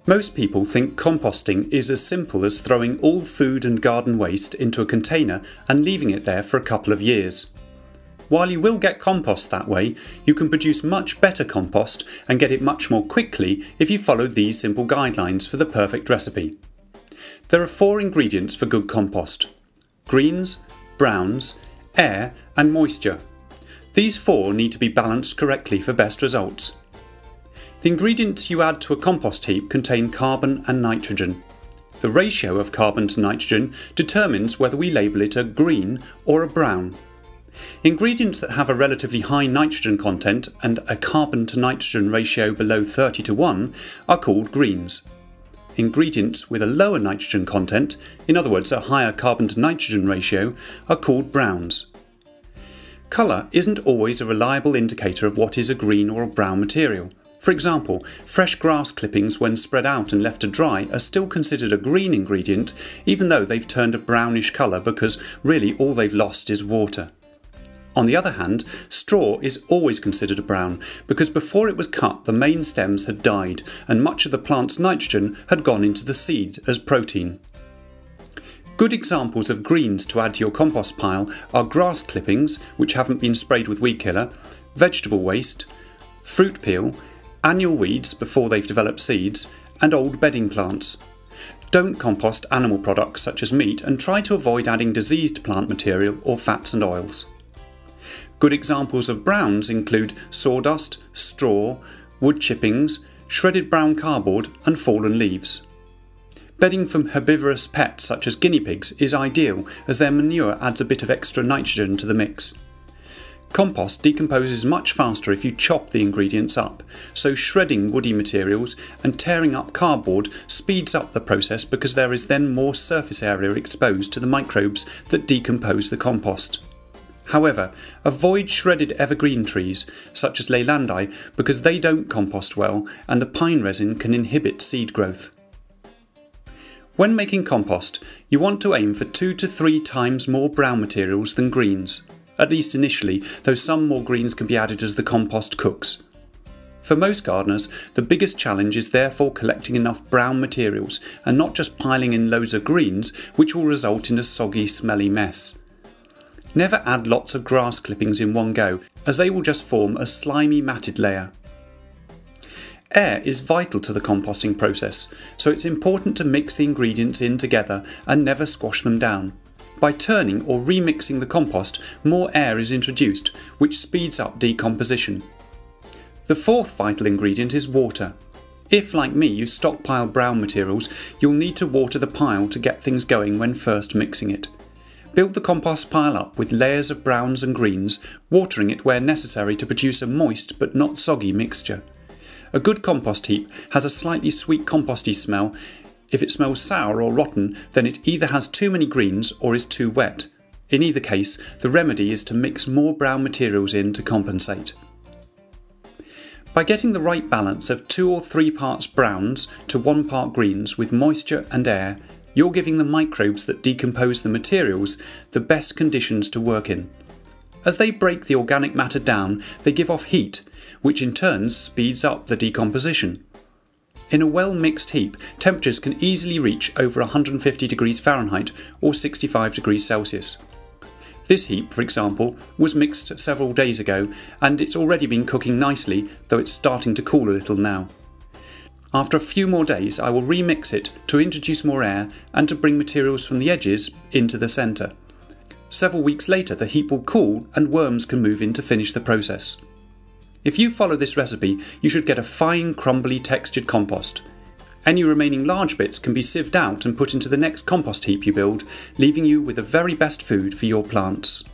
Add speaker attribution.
Speaker 1: Most people think composting is as simple as throwing all food and garden waste into a container and leaving it there for a couple of years. While you will get compost that way, you can produce much better compost and get it much more quickly if you follow these simple guidelines for the perfect recipe. There are 4 ingredients for good compost: greens, browns, air and moisture. These 4 need to be balanced correctly for best results. The ingredients you add to a compost heap contain carbon and nitrogen. The ratio of carbon to nitrogen determines whether we label it a green or a brown. Ingredients that have a relatively high nitrogen content and a carbon to nitrogen ratio below 30:1 are called greens. Ingredients with a lower nitrogen content, in other words a higher carbon to nitrogen ratio, are called browns. Colour isn't always a reliable indicator of what is a green or a brown material. For example, fresh grass clippings when spread out and left to dry are still considered a green ingredient even though they've turned a brownish colour because really all they've lost is water. On the other hand, straw is always considered a brown because before it was cut the main stems had died and much of the plant's nitrogen had gone into the seed as protein. Good examples of greens to add to your compost pile are grass clippings which haven't been sprayed with weed killer, vegetable waste, fruit peel, annual weeds before they've developed seeds, and old bedding plants. Don't compost animal products such as meat and try to avoid adding diseased plant material or fats and oils. Good examples of browns include sawdust, straw, wood chippings, shredded brown cardboard and fallen leaves. Bedding from herbivorous pets such as guinea pigs is ideal as their manure adds a bit of extra nitrogen to the mix. Compost decomposes much faster if you chop the ingredients up, so shredding woody materials and tearing up cardboard speeds up the process because there is then more surface area exposed to the microbes that decompose the compost. However, avoid shredded evergreen trees such as leylandi because they don't compost well and the pine resin can inhibit seed growth. When making compost, you want to aim for 2 to 3 times more brown materials than greens. At least initially, though some more greens can be added as the compost cooks. For most gardeners, the biggest challenge is therefore collecting enough brown materials and not just piling in loads of greens, which will result in a soggy, smelly mess. Never add lots of grass clippings in one go, as they will just form a slimy, matted layer. Air is vital to the composting process, so it's important to mix the ingredients in together and never squash them down. By turning or remixing the compost, more air is introduced, which speeds up decomposition. The 4th vital ingredient is water. If, like me, you stockpile brown materials, you'll need to water the pile to get things going when first mixing it. Build the compost pile up with layers of browns and greens, watering it where necessary to produce a moist but not soggy mixture. A good compost heap has a slightly sweet composty smell. If it smells sour or rotten, then it either has too many greens or is too wet. In either case, the remedy is to mix more brown materials in to compensate. By getting the right balance of 2 or 3 parts browns to 1 part greens with moisture and air, you're giving the microbes that decompose the materials the best conditions to work in. As they break the organic matter down, they give off heat, which in turn speeds up the decomposition. In a well-mixed heap, temperatures can easily reach over 150 degrees Fahrenheit or 65 degrees Celsius. This heap, for example, was mixed several days ago and it's already been cooking nicely, though it's starting to cool a little now. After a few more days I will remix it to introduce more air and to bring materials from the edges into the centre. Several weeks later the heap will cool and worms can move in to finish the process. If you follow this recipe, you should get a fine, crumbly, textured compost. Any remaining large bits can be sieved out and put into the next compost heap you build, leaving you with the very best food for your plants.